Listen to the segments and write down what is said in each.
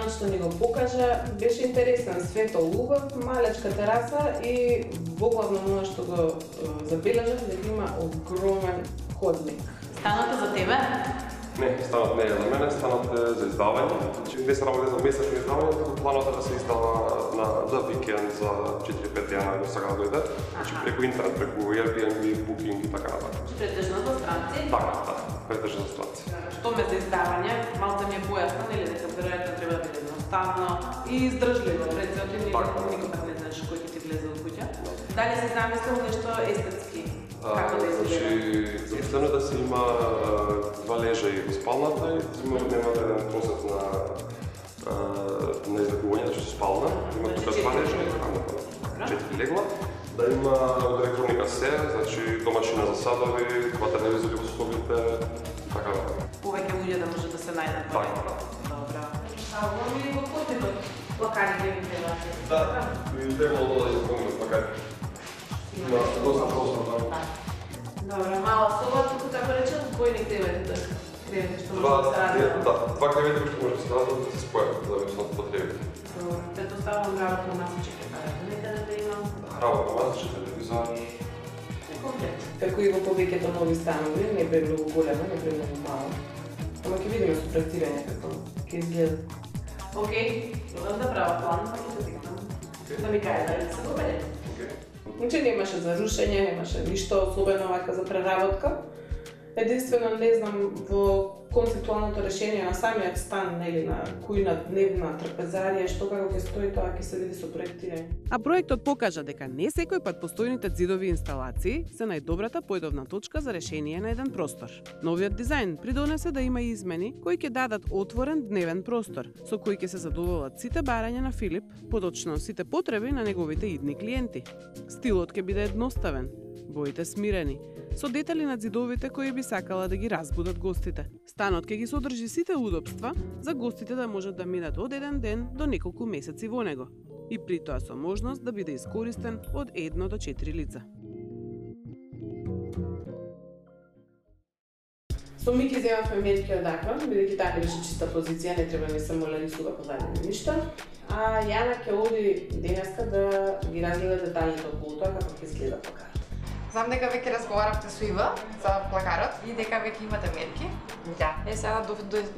станот што ни го покажа беше интересен, светол убав, малечка тераса и воглавно оно што го забележав дека има огромен ходник. Станот е за тебе? Не, станот не е за мене, станот е за издавање. Значи, не се работи за месечно издавање, туку планот е да се издава за викенд, за 4-5 дена, ако сака да дојде. Значи, преку интернет, преку Airbnb, Booking и така натака. Претежно за странци? Така, да, претежно за странци. Што ме за издавање, малку ми е појасно, или дека веројатно треба да биде едноставно и издржливо, рецепти никогаш не знаеш кој ќе ти влезе од куќа. Дали си замислил нешто естетски? Како да изгледа? Замислено да се има два лежа и во спалната и нема еден просет на излекување, значи со спална. Има тука два лежа и така 4 легла. Да има од електроника се, значи домашина за садови, два телевизори во собите, така да. Повеќе луѓе да може да се најдат. Така. Добра. А ово ми го потипот плакари ќе ви требате? Да, би требало да изпомнат плакари. Има доста простор, да. Добра, мала соба, туку така речем, двојни кревети, кревети што може да се раздадат. Да, два кревети кои може да се раздадат да се спојат, зависно од потребите. Предпоставам работно масиче ќе кажете, некаде да имам. Работно масиче, телевизор. Комплет. Како и во повеќето нови станови, не бе многу голема, не бе многу мала. Ама ќе видиме со проектирање како ќе изгледа. Океј, да правя план, па ќе се тикнам. Да ми кај дали се добре. Значи немаше за рушење, немаше ништо особено вака за преработка. Единствено не знам во концептуалното решение на самиот стан, нели на кујна, дневна, трапезарија, што како ќе стои тоа ќе се види со проектирање. А проектот покажа дека не секој пат постојните ѕидови инсталации се најдобрата појдовна точка за решение на еден простор. Новиот дизајн придонесе да има измени кои ќе дадат отворен дневен простор, со кои ќе се задоволат сите барања на Филип, поточно сите потреби на неговите идни клиенти. Стилот ќе биде едноставен, боите смирени, со детали на ѕидовите кои би сакала да ги разбудат гостите. Станот ќе ги содржи сите удобства за гостите да можат да минат од еден ден до неколку месеци во него, и при тоа со можност да биде искористен од 1 до 4 лица. Со Мики земавме мерки одаква, бидејќи така беше чиста позиција, не треба ми се молели суда позадиме ништо. А Јана ќе оди денеска да ги разгледа деталите околу тоа како ќе изгледа плакарот. Знам дека веќе разговаравте со Ива за плакарот и дека веќе имате мерки. Да. Сега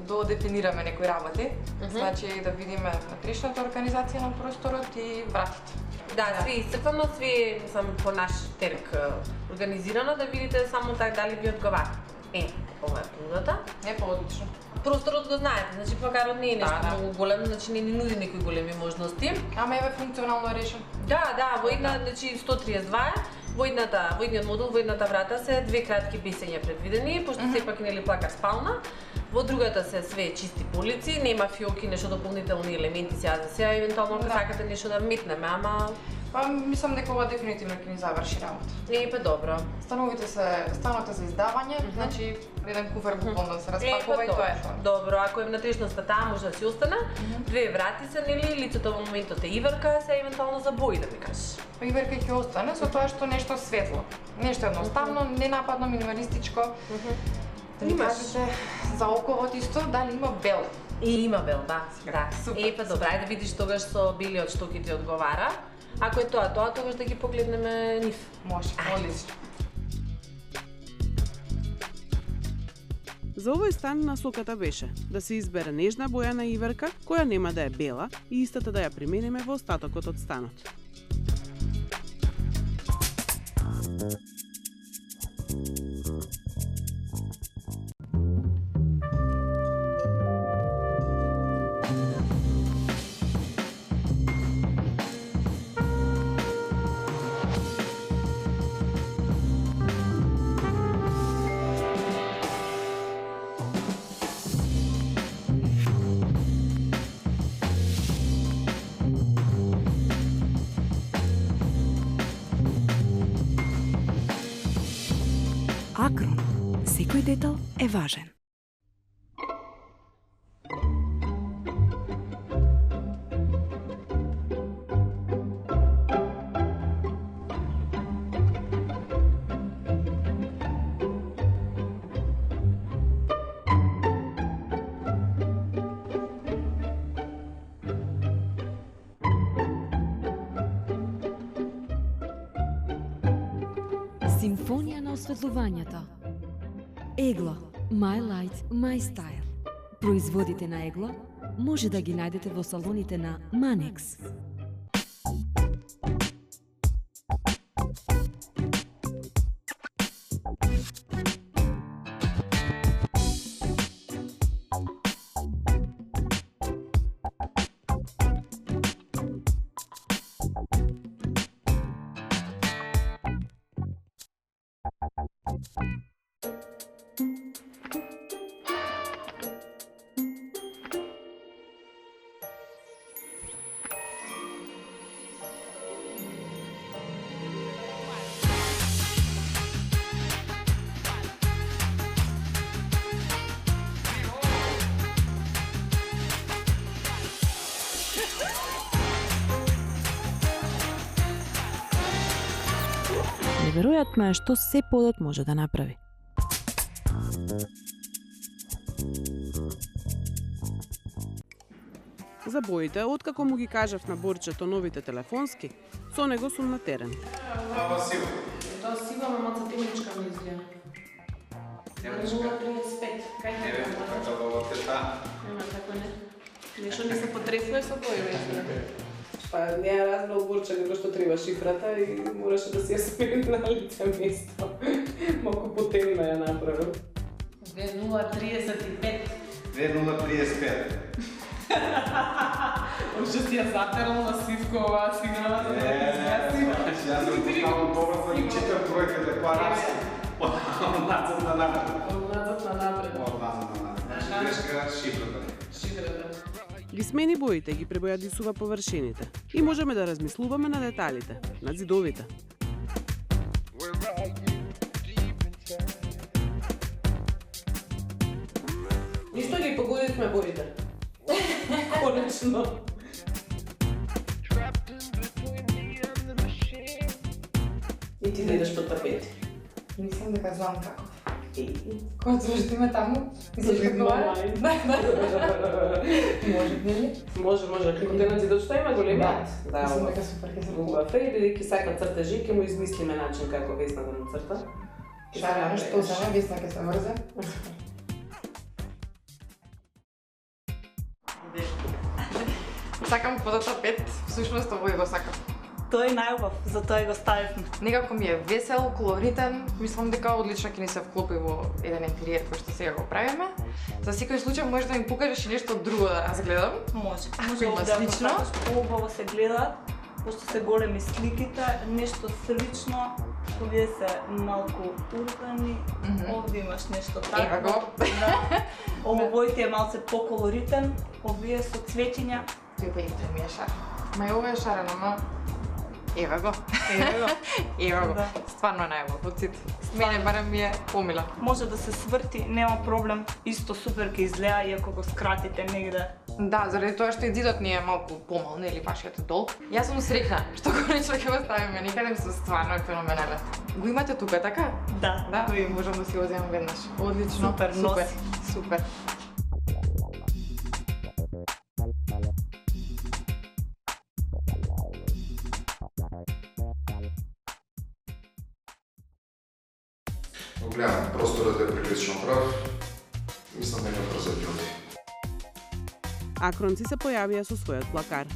додефинираме некои работи. Значи да видиме внатрешната организација на просторот и вратите. Да, сви исцрпано, сви сам по наш терк организирано, да видите само така дали ви одговара. Ова е понудата. Не по-одлично. Просторот го знаете, значи плакарот не е нешто Да. многу голем, значи не ни нуди некои големи можности. Ама еве функционално решен. Да, во една, значи 132 е, во едниот модул, во едната врата се две кратки бесења предвидени, пошто сепак нели плакар спална. Во другата се све чисти полици, нема фиоки, нешто дополнителни елементи сега за сега, евентуално ако сакате нешто да метнеме, ама Па мислам дека ова дефинитивно ќе ни заврши работа. Па добро. Станот е за издавање, значи еден куфер буквално да се распакува и Па тоа е тоа. добро, ако е внатрешноста таа може да си остане. Две врати се нели, лицето во моментот е Иверка, се евентуално за бои да ми кажеш. Па Иверка ќе остане со тоа што нешто светло. Нешто едноставно, ненападно, минималистичко. Да ми Имаш. кажете за оковот исто, дали има бел? И има бел, да. Супер. Па добро, ајде да видиш тогаш со белиот што ќе ти одговара. Ако е тоа, тогаш да ги погледнеме нив. Може, одлично. За овој стан насоката беше да се избере нежна боја на Иверка, која нема да е бела и истата да ја примениме во остатокот од станот. Акрон. Секој детал е важен. осветлувањето. Егло, My Light, My Style. Производите на Егло може да ги најдете во салоните на Манекс. Неверојатно е што се подот може да направи. За боите, откако му ги кажав на Борчето новите телефонски, со него сум на терен. Тоа сива мамаца темничка ми изгледа. 0,35. Кај те е? Нема така не. Нешто не се потресува со бои, мислам. Па не ја разбрал Борче како што треба шифрата и мораше да си ја смени на лице место. Малку потемна ја направил. 2,035. 2,035. Уште си ја затерал на сивко оваа сигнала за да не изгаси. Јас съм поставил побрзо и читам бројка декларација. Одназад на напред. Одназад на напред. Значи грешка шифрата. Шифрата. Ги смени боите, ги пребојадисува површините и можеме да размислуваме на деталите, на зидовите. Ништо ги погодивме боите. Конечно. И ти да идеш по тапети. Мислам дека знам како. Кој зашто има таму? Мислиш како Да. Може нели? Може, како те на зидот што има големи. Да, Мислам дека супер ќе се убав е и бидејќи сака цртежи, ќе му измислиме начин како Весна да му црта. Шарано што сама Весна ќе се врзе. Сакам подата пет, всушност овој го сакам. Тој е најубав, затоа го ставивме. Некако ми е весел, колоритен, мислам дека одлично ќе ни се вклопи во еден интериер кој што сега го правиме. За секој случај може да ми покажеш и нешто друго да разгледам. Може. Ако има да слично. Убаво се гледаат, пошто се големи сликите, нешто слично, овие се малку урбани, овде имаш нешто така. Ева го. Да. Овој ти е малце поколоритен, овие со цветиња. Тој па ми е шар. Ма и ова е шарено, ма... Ева го. Ева го. Да. Стварно најубав од сите. Мене барем ми е помила. Може да се сврти, нема проблем. Исто супер ќе изгледа и ако го скратите негде. Да, заради тоа што и зидот ни е малку помал, нели вашиот дол. Јас сум среќна што конечно ќе го ставиме некаде, со стварно е феноменален. Го имате тука, така? Да, Да, го има. можам да си го земам веднаш. Одлично. Супер, носи. Супер. Гледам, просторот е прилично прав. Мислам дека брзо ќе оди. Акронци се појавија со својот плакар.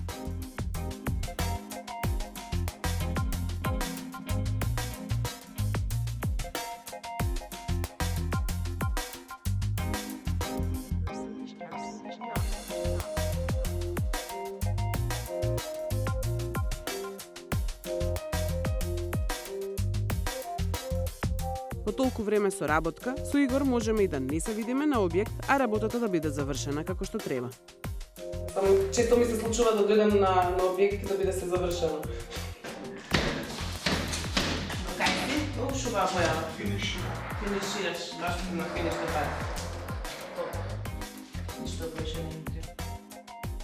По толку време соработка, со Игор можеме и да не се видиме на објект, а работата да биде завршена како што треба. Само често ми се случува да дојдам на објект и да биде се завршено. Кај си? Ушува боја. Финишира. Финишираш, баш на финишно пат. Ништо беше не ми треба.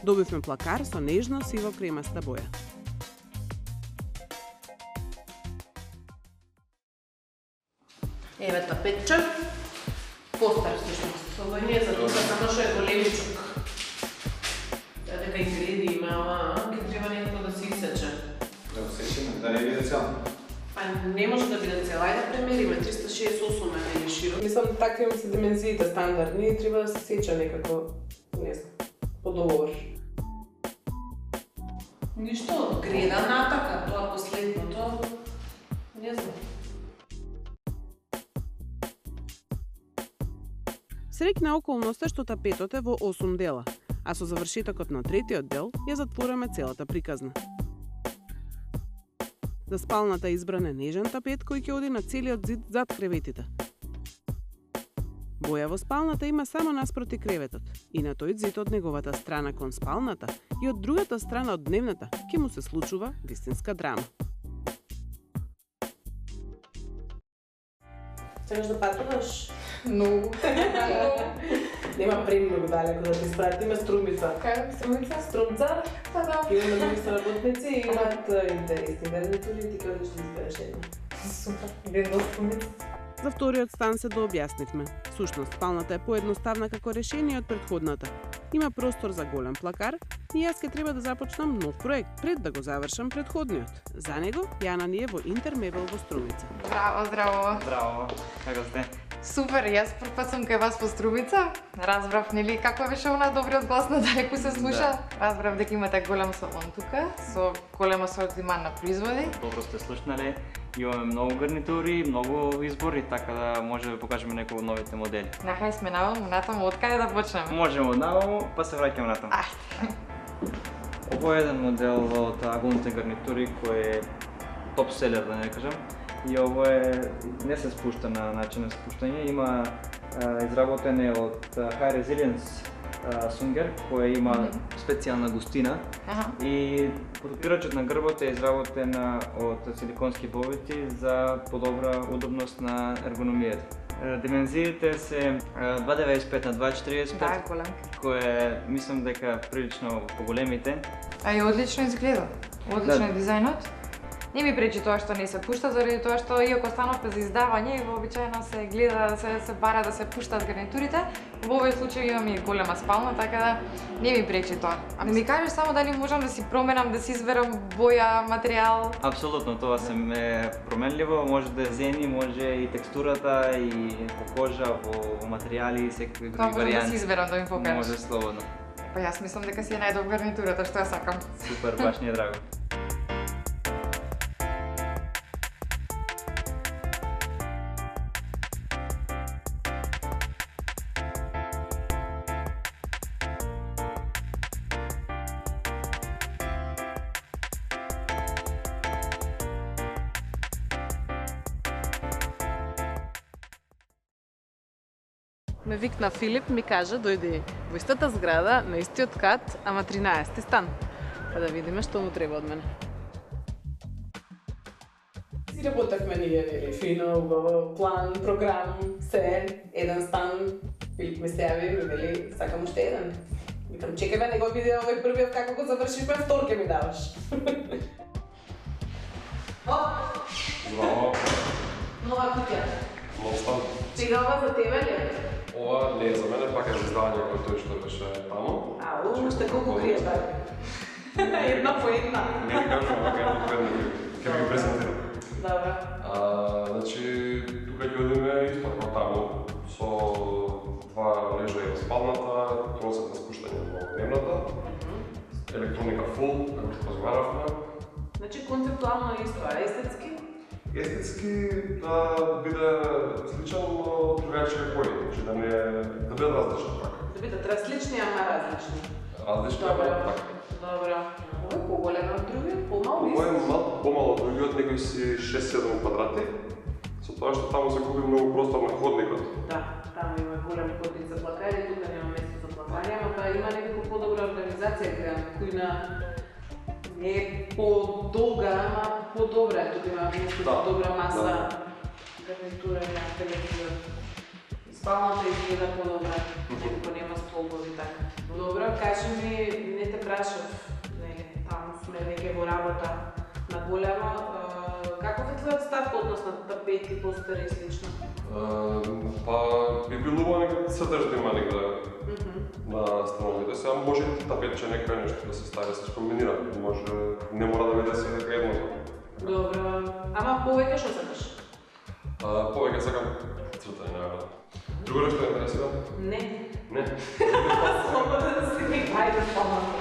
Добивме плакар со нежно сиво кремаста боја. Еве тапетче. Постар всушност. Ова не е за тоа само што е големичок. Дека и греди има, ќе треба некако да се исече. Да го сечеме, да не биде цел. Па не може да биде цела, ајде премериме, 368 е нели широк. Мислам, такви се димензиите стандардни и треба да се сеча некако, не знам, по договор. Ништо, греда натака, тоа последното, не знам. Среќна околност е што тапетот е во 8 дела, а со завршетокот на третиот дел ја затвораме целата приказна. За спалната избран е нежен тапет кој ќе оди на целиот зид зад креветите. Боја во спалната има само наспроти креветот и на тој зид од неговата страна кон спалната и од другата страна од дневната ќе му се случува вистинска драма. Сакаш да патуваш? Многу. Нема премногу далеко да ти спратиме Струмица. Кај Струмица? Струмца? Па да. Имаме нови соработници и имат интересни гарнитури и ти ќе одиш да избереш една. Супер. Идем до Струмица. За вториот стан се дообјаснивме. Сушност, спалната е поедноставна како решение од претходната. Има простор за голем плакар и јас ќе треба да започнам нов проект пред да го завршам претходниот. За него Јана ни е во Интермебел во Струмица. Здраво, здраво. Здраво, како сте? Супер, јас прв пат сум кај вас во Струмица. Разбрав, нели, како беше она добриот глас на далеку се слуша. Разбрав дека имате голем салон тука, со голем асортиман на производи. Добро сте слушнале. Имаме многу гарнитури, многу избори, така да може да покажеме некои од новите модели. Нахај сме наваму, натаму, од каде да почнеме? Можеме од наваму, па се враќаме натаму. Ајде. Ово е еден модел од големите гарнитури кој е топ селер, да не кажам. И ово е, не се спушта на начин на спуштање, има изработен е од High Resilience сунгер, кој има специјална густина. И подопирачот на грбот е изработен од силиконски бобети за подобра удобност на ергономијата. Димензиите се 2,95 на 2,45, Да, голем. кој мислам дека прилично поголемите. А и одлично изгледа. Одлично е дизајнот. Не ми пречи тоа што не се пушта, заради тоа што иако становте за издавање, вообичаено се гледа, се бара да се пуштат гарнитурите. Во овој случај имам и голема спална, така да не ми пречи тоа. А ми кажеш само дали можам да си променам, да си изберам боја, материјал? Апсолутно, тоа се е променливо, може да е зени, може и текстурата, и по кожа, во материјали, секои Тоа други можам да варијанти. си изберам да ми покажеш. Може слободно. Па јас мислам дека си е најдобра гарнитурата што ја сакам. Супер, баш ни е драго. Ме викна Филип, ми кажа дојди во истата зграда, на истиот кат, ама 13-ти стан. Па да видиме што му треба од мене. Си работевме ние, нели, фино, убаво, план, програм, се, еден стан. Филип ми се јави, ми вели, сакам уште еден. Викам, чекај бе, не го види овој првиот како го завршивме, втор ке ми даваш. Здраво, Нова куќа. нов стан. Сега ова за тебе ли е? Ова не е за мене, пак е за издавање кој тој што беше таму. Ау, уште колку криеш бе? Една по една. Не ти кажам, вака ќе ви презентирам. Добро. Значи, тука ќе одиме испод таму со два лежа и спалната, концепт на спуштање во дневната, електроника фул, како што разговаравме. Значи концептуално е исто, а естетски? Естетски да биде сличен, но другачија кој, значи да биде различен пак. Да бидат различни, ама различни. Различни, Добро. ама пак. Добро. Ова е поголема од другиот, помал Ова е малку помало од другиот, некои си 6-7 квадрати, со тоа што таму се губи многу простор на ходникот. Да, таму има голем ходник за плакари, тука нема место за плакари, ама па има некако подобра организација крејана, којна не е подолга, ама подобра е, тука има место за добра маса, гарнитура на телевизор. Спалната изгледа подобра, некако нема столбови така. Добро, кажи ми, не те прашав, нели, таму сме веќе во работа на големо, каков е твојот став односно тапети, постери и слично? Па би било убаво некако се држи има негде на становите. Сега може и тапетче некој нешто да се стави, да се комбинира. Може, не мора да биде се дека едното. Добро. Ама повеќе што сакаш? Повеќе сакам цртање наравно. Друго нешто ме интересира? Не. Не. Слободен си, ајде помалку.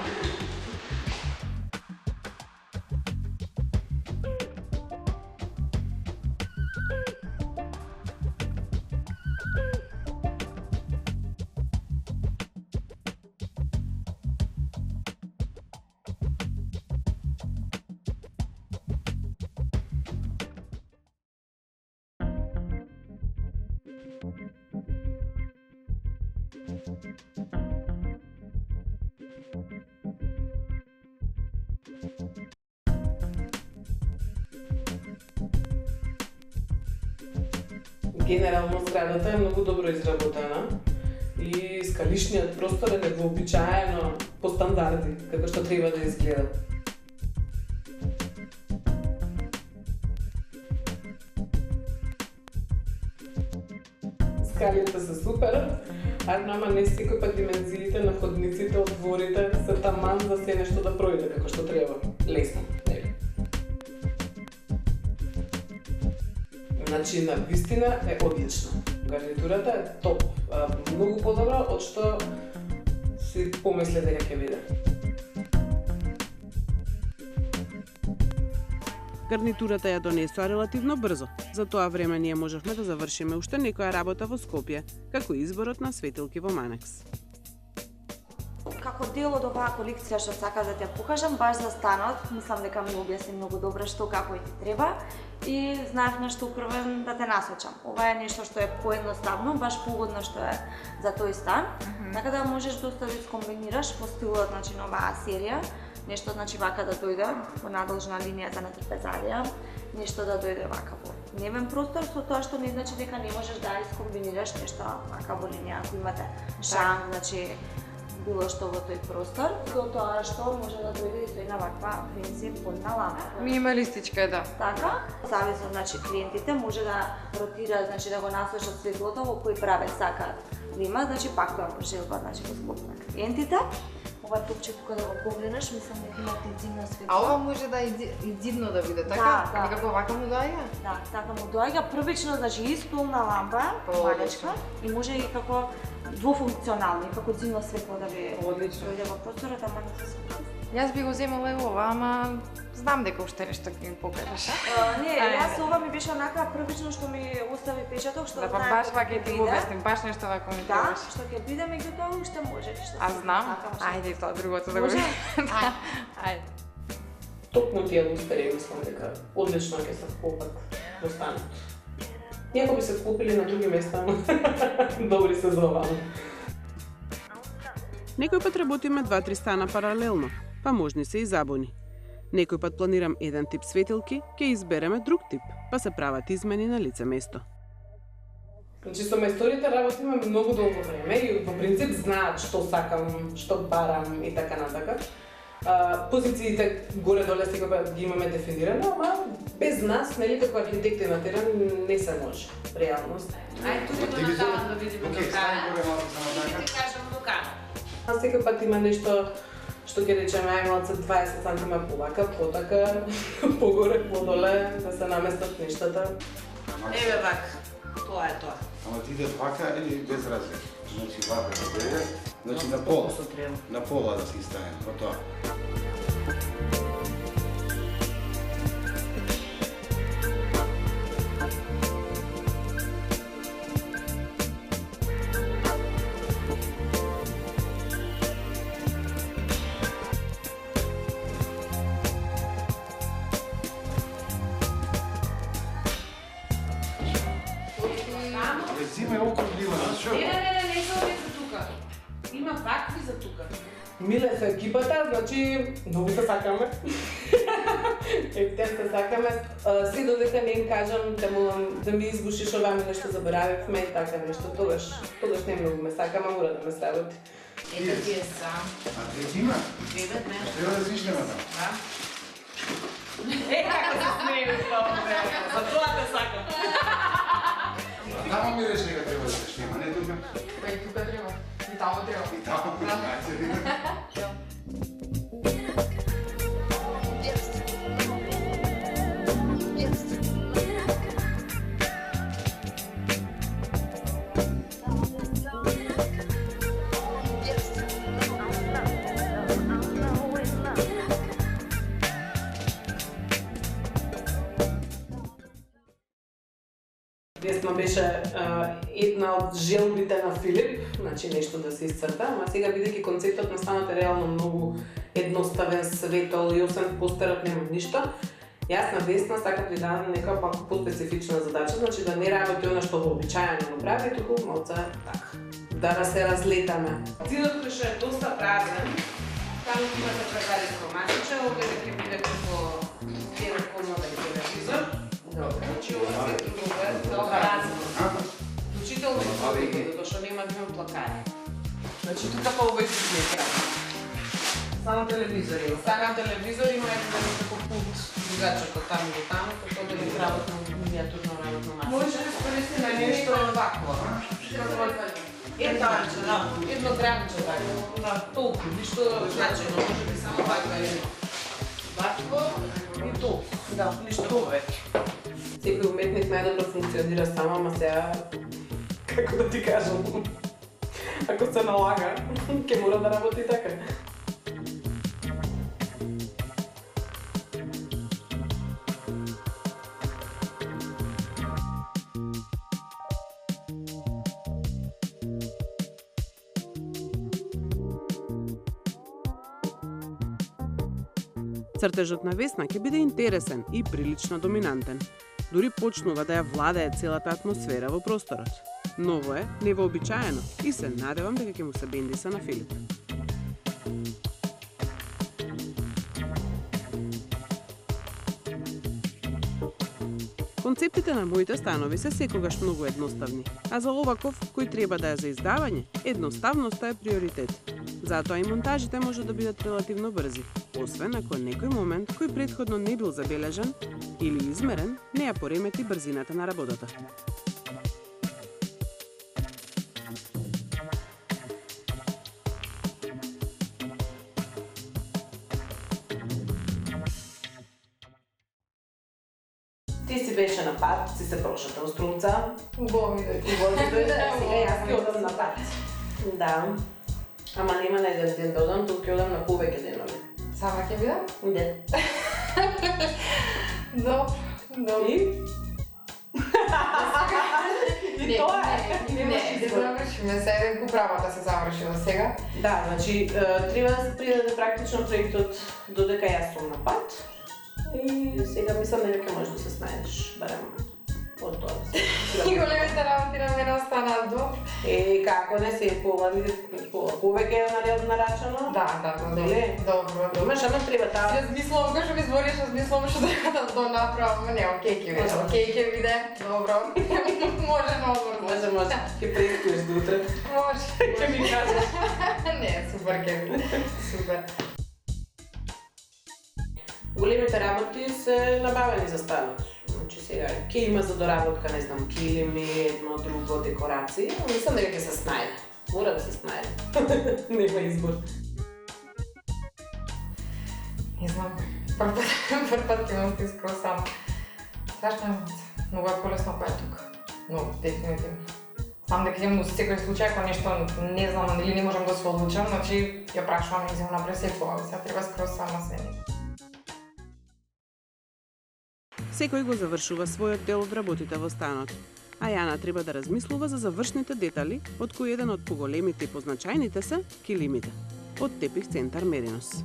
Генерално зградата е многу добро изработена и скалишниот простор е невообичаено по стандарди, како што треба да изгледа. Скалите се супер, ама не секој пат димензиите на ходниците од дворите се таман за се нешто да пројде како што треба. Лесно, нели? Значи, на вистина е одлична. Гарнитурата е топ. Многу подобра од што си помисле дека ќе биде. Гарнитурата ја донесоа релативно брзо, за тоа време ние можевме да завршиме уште некоја работа во Скопје, како изборот на светилки во Манекс. Како дел од оваа колекција што сакав да ја покажам, баш за станот, мислам дека ми објасни многу добро што како и ти треба и знаев на што првен да те насочам. Ова е нешто што е поедноставно, баш погодно што е за тој стан, така да можеш доста да скомбинираш по стилот на оваа серија. Нешто вака да дојде во надолжна линија на трпезарија, нешто да дојде вака во дневен простор, со тоа што не значи дека не можеш да искомбинираш нешто вака во линија, ако имате шанс, значи било што во тој простор, до тоа што може да дојде и со една ваква фенси подна лампа. Минималистичка е, да. Така, зависно, значи клиентите може да ротираат, значи да го насочат светлото во кој правец сакаат да има, значи пак тоа пожелба, значи во склоп на клиентите. Ова топче тука да го погледнеш, мислам дека има зимно светло. А ова може да и зидно да биде, така? Да, некако вака му доаѓа? Да, така му доаѓа. Првично, значи, и столна лампа, малечка, и може и како двофункционално, и како зимно светло да ви дојде во просторот, ама не се случи. Јас би го земала и ова, ама знам дека уште нешто ќе ми покажеш. Не, јас ова ми беше онака првично што ми остави печаток, што да, баш вака ќе ти го објасним, баш нешто вака ми требаш. Да, што ќе биде, меѓутоа уште може нешто. А знам. Ајде тоа другото да го видим. Ајде. Токму тие лустери, мислам дека одлично ќе се вклопат во станот. Иако би се вклопили на други места, добри се за ова. Некој пат работиме 2-3 стана паралелно, па можни се и забуни. Некој пат планирам еден тип светилки, ќе избереме друг тип, па се прават измени на лице место. Значи со мајсторите работиме многу долго време и во принцип знаат што сакам, што барам и така натака. Позициите горе-доле секој ги имаме дефинирано, ама без нас, нели како архитекти на терен, не се може, реалност. Ајде тука го накарам да видиме до краја. Ти кажам до крај. Секој пат има нешто што ќе речеме ајмалце 20 сантима повака, потака, погоре, подоле, да се наместат нештата. Еве вака, тоа е тоа. Ама ти идеш вака или без разлика? Значи вака да биде, значи на пола. На пола да си стане, тоа. Зима е округлива, шо? Не се оди за тука. Има вакви за тука. Миле се екипата, значи многу се сакаме. Ептен се сакаме. Се додека не им кажам да да ми избушиш ова ми нешто заборавивме и така нешто, тогаш не многу ме сакаме, мора да ме сработи. Ето ти е сам. А ти зима? Бебет не. Треба да зишлеме там. Да. Како се смееш тоа, за тоа те сакам. Тамо ми рече дека треба да се снима, не тука? И тука треба. И тамо треба. И тамо треба. речима беше една од желбите на Филип, значи нешто да се исцрта, ама сега бидејќи концептот на станот е реално многу едноставен, светол и освен постерот нема ништо, јас на Весна сакам да дадам нека малку поспецифична задача, значи да не работи она што вообичаено го прави, туку малку да се разлетаме. Зидот беше доста празен, таму имате прекалено масиче, овде ќе биде како 9-комнатен телевизор. Добре, значи ова се другое, разно. Включително и повеќе, затоа што нема да имам плакари. Значи тука па овој слика. Само телевизор има. Сакам телевизор, има еден како пулт дугачок од таму до таму, како да ми работно миниатурно работно масиче. Може да скористи на нешто вакво. Едно грамче така. Толку, ништо значајно, може би само ваква едно. Вакво и толку. Да, ништо повеќе. Секој уметник најдобро функционира само, ама сега, како да ти кажам, ако се налага, ќе мора да работи така. Цртежот на Весна ќе биде интересен и прилично доминантен. Дури почнува да ја владее целата атмосфера во просторот. Ново е, невообичаено и се надевам дека ќе му се бендиса на Филип. Концептите на моите станови се секогаш многу едноставни, а за оваков кој треба да е за издавање, едноставноста е приоритет. Затоа и монтажите може да бидат релативно брзи, освен ако некој момент кој претходно не бил забележан или измерен не ја поремети брзината на работата. Ти си беше на пат, си се прошата во струмца. Убаво ми дојде. Сега јас ќе одам на пат. Да. Ама нема на еден ден да одам, тук ќе одам на повеќе денови. Сама ќе бидам? Не. Добро. И тоа е. Не, да завршиме се еден куправа да се завршиме сега. Да, значи треба да се придаде практично проектот додека јас сум на пат. И сега мислам дека ќе можеш да се снајдеш барем од тоа. И големите работи на мене останаат добро. Како не се повеќе нарачано? Да, добро. Имаш, ама треба таа. Јас мислам, кога што ми збориш, јас мислам што треба да тоа направам, не, окей ќе биде, добро. Може ново. Може, ќе преискуваш до утре. Може. Ќе ми кажеш. Не, супер ќе биде, супер. Големите работи се набавени за станот. Значи сега ќе има за доработка, не знам, килими, едно друго, декорации, но мислам дека ќе се снајде. Мора да се снајде. Нема избор. Не знам, прв пат ќе ме стискал сам. Страшна емоција. Многу е полесно кога е тука. Многу, дефинитивно. Знам дека имам секој случај кога нешто не знам или не можам да се одлучам, значи ја прашувам и земам напред секоја, сега треба скроз сама се. Секој го завршува својот дел од работите во станот, а Јана треба да размислува за завршните детали, од кои еден од поголемите и позначајните се килимите, од Тепих центар Меринос.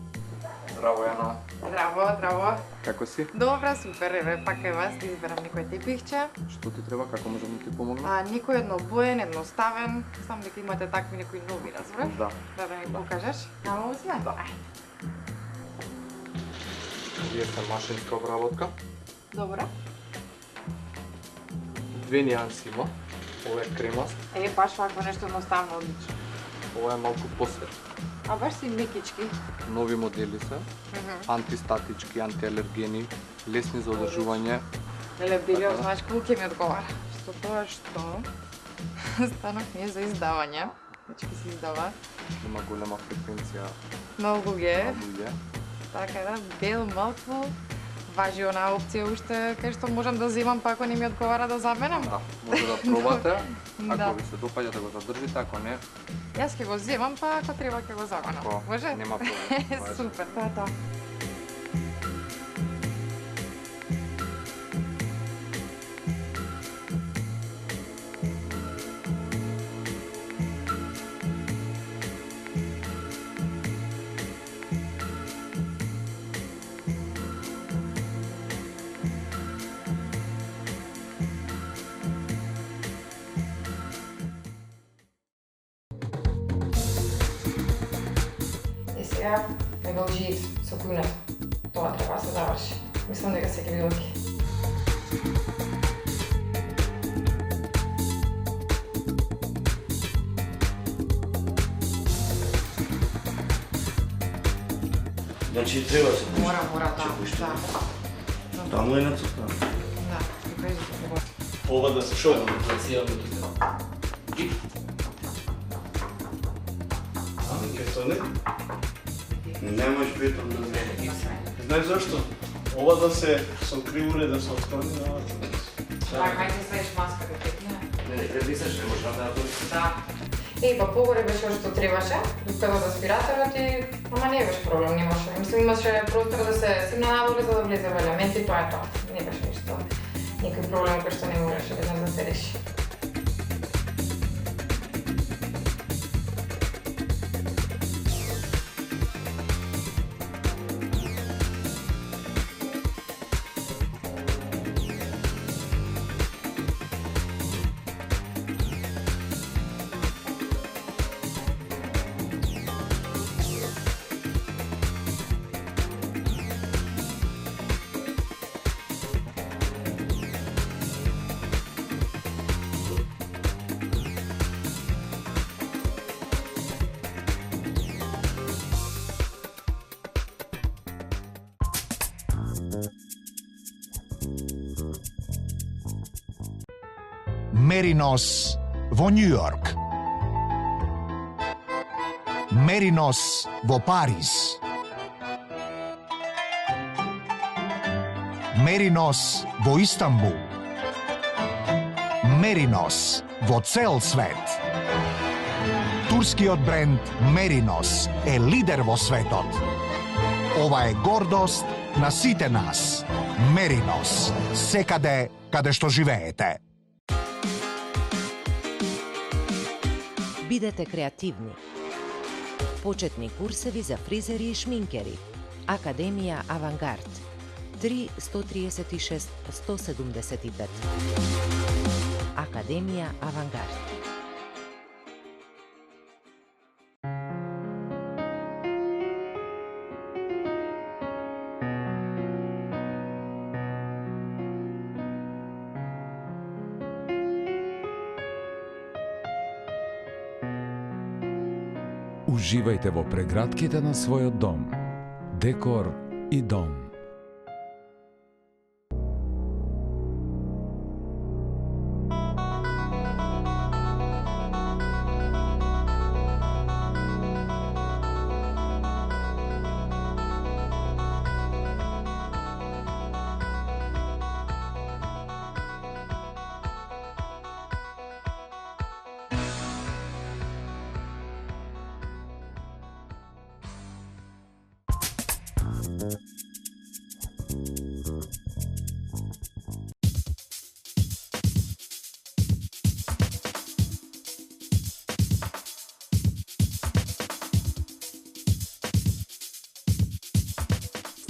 Здраво, Јана. Здраво. Како си? Добра, супер, еве, пак е вас да изберам некој тепихче. Што ти треба, како можам да ти помогнам? Некој еднобоен, едноставен, сам дека имате такви некои нови, разбрав? Да. Да ми покажеш? Нямало си? Да. Вие сте машинска обработка. Добро. Две нијанси има. Ова е кремаст. Баш вакво нешто едноставно, одлично. Ова е малку посвет. А баш си мекички. Нови модели се. Антистатички, антиалергени, лесни за одржување. Леле, Билио, знаеш колку ќе ми одговара? Што тоа што станок ми е за издавање. Значи ќе се издава. Има голема фреквенција. Многу ге. Луѓе. Така да, бел малку. Важи онаа опција уште кај што можам да земам, па ако не ми одговара да заменам. Да, може да пробате. Да. Ако ви се допаѓа да го задржите, ако не... Јас ќе го земам, па ако треба ќе го заменам. Може? Нема проблем. Супер, тоа е тоа. сега продолжи со кујната. Тоа треба да се заврши. Мислам дека се ги окей. Значи треба да се пушти. Мора, да. Таму е нацртано. Да, кажи се. Ова да се шо? Ами ке стане? Немаш бетон да не. Знаеш зашто? Ова да се со кривуле да се отклони на Така, ајде ставиш маска да текне. Не преписаш, не можеш да Да. Па погоре беше што требаше, докато од аспираторот и ама не беше проблем, немаше. Мислам имаше простор да се симна надоле за да влезе во елементи, тоа е тоа. Не беше ништо. Никој проблем кој што не можеше веднаш да се реши. Merinos во Нью Йорк. Merinos во Париз. Merinos во Истанбул. Merinos во цел свет. Турскиот бренд Merinos е лидер во светот. Ова е гордост на сите нас. Merinos, секаде каде што живеете. Бидете креативни. Почетни курсеви за фризери и шминкери. Академија Авангард. 3 136 175. Академија Авангард. Уживајте во прегратките на својот дом. Декор и дом.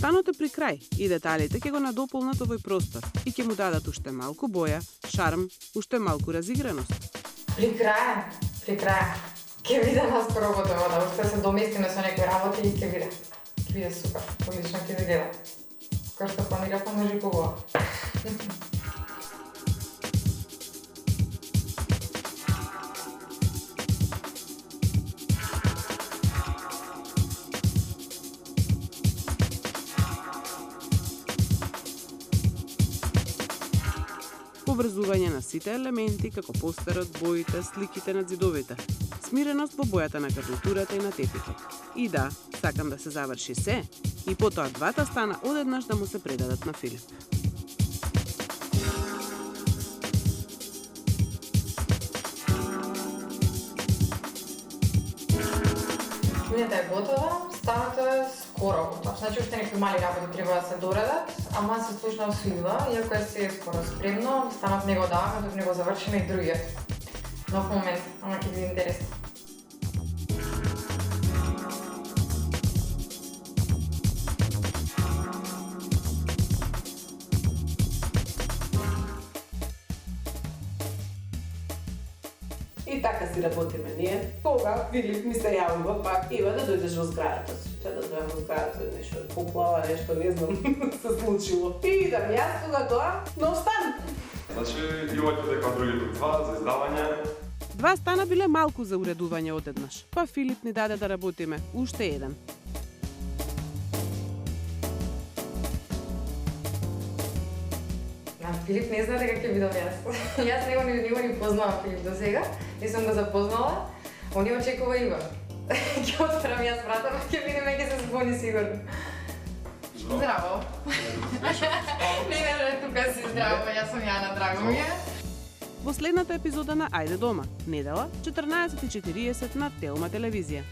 Станот е при крај и деталите ќе го надополнат овој простор и ќе му дадат уште малку боја, шарм, уште малку разиграност. При крај. Ке виде наскоро работеме, да уште се доместиме со некои работи и ке биде супер, одлично ќе изгледа. Кој што планирав, може и побава. Поврзување на сите елементи, како постерот, боите, сликите на ѕидовите. Смиреност во бојата на гарнитурата и на тепихот. И да, сакам да се заврши се, и потоа двата стана одеднаш да му се предадат на Филип. Кујната е готова, станото е скоро готов. Значи, уште некои мали работи треба да се доредат, ама се слушна освоила, иако е се скоро спремно, станот не го даваме, док не го завршиме и другиот. Нов момент, ама ќе биде интересно. И така си работиме ние. Кога Филип ми се јавува пак, Ива, да дојдеш во зградата. да дојам во зградата, нешто поплава, нешто не знам се случило. И идам јас кога тоа, но остан. Значи, и овој дека другите два за издавање. Два стана биле малку за уредување одеднаш, па Филип ни даде да работиме уште еден. Филип не знае дека ќе бидам јас. Јас него не познавам Филип до сега, не сум го запознала, он не очекува Иван. Ќе отворам јас врата, па ќе видиме, ќе се збуни сигурно. Здраво. Не, тука си здраво, јас сум Јана, драго ми е. Во следната епизода на Ајде дома, недела, 14:40 на Телма телевизија.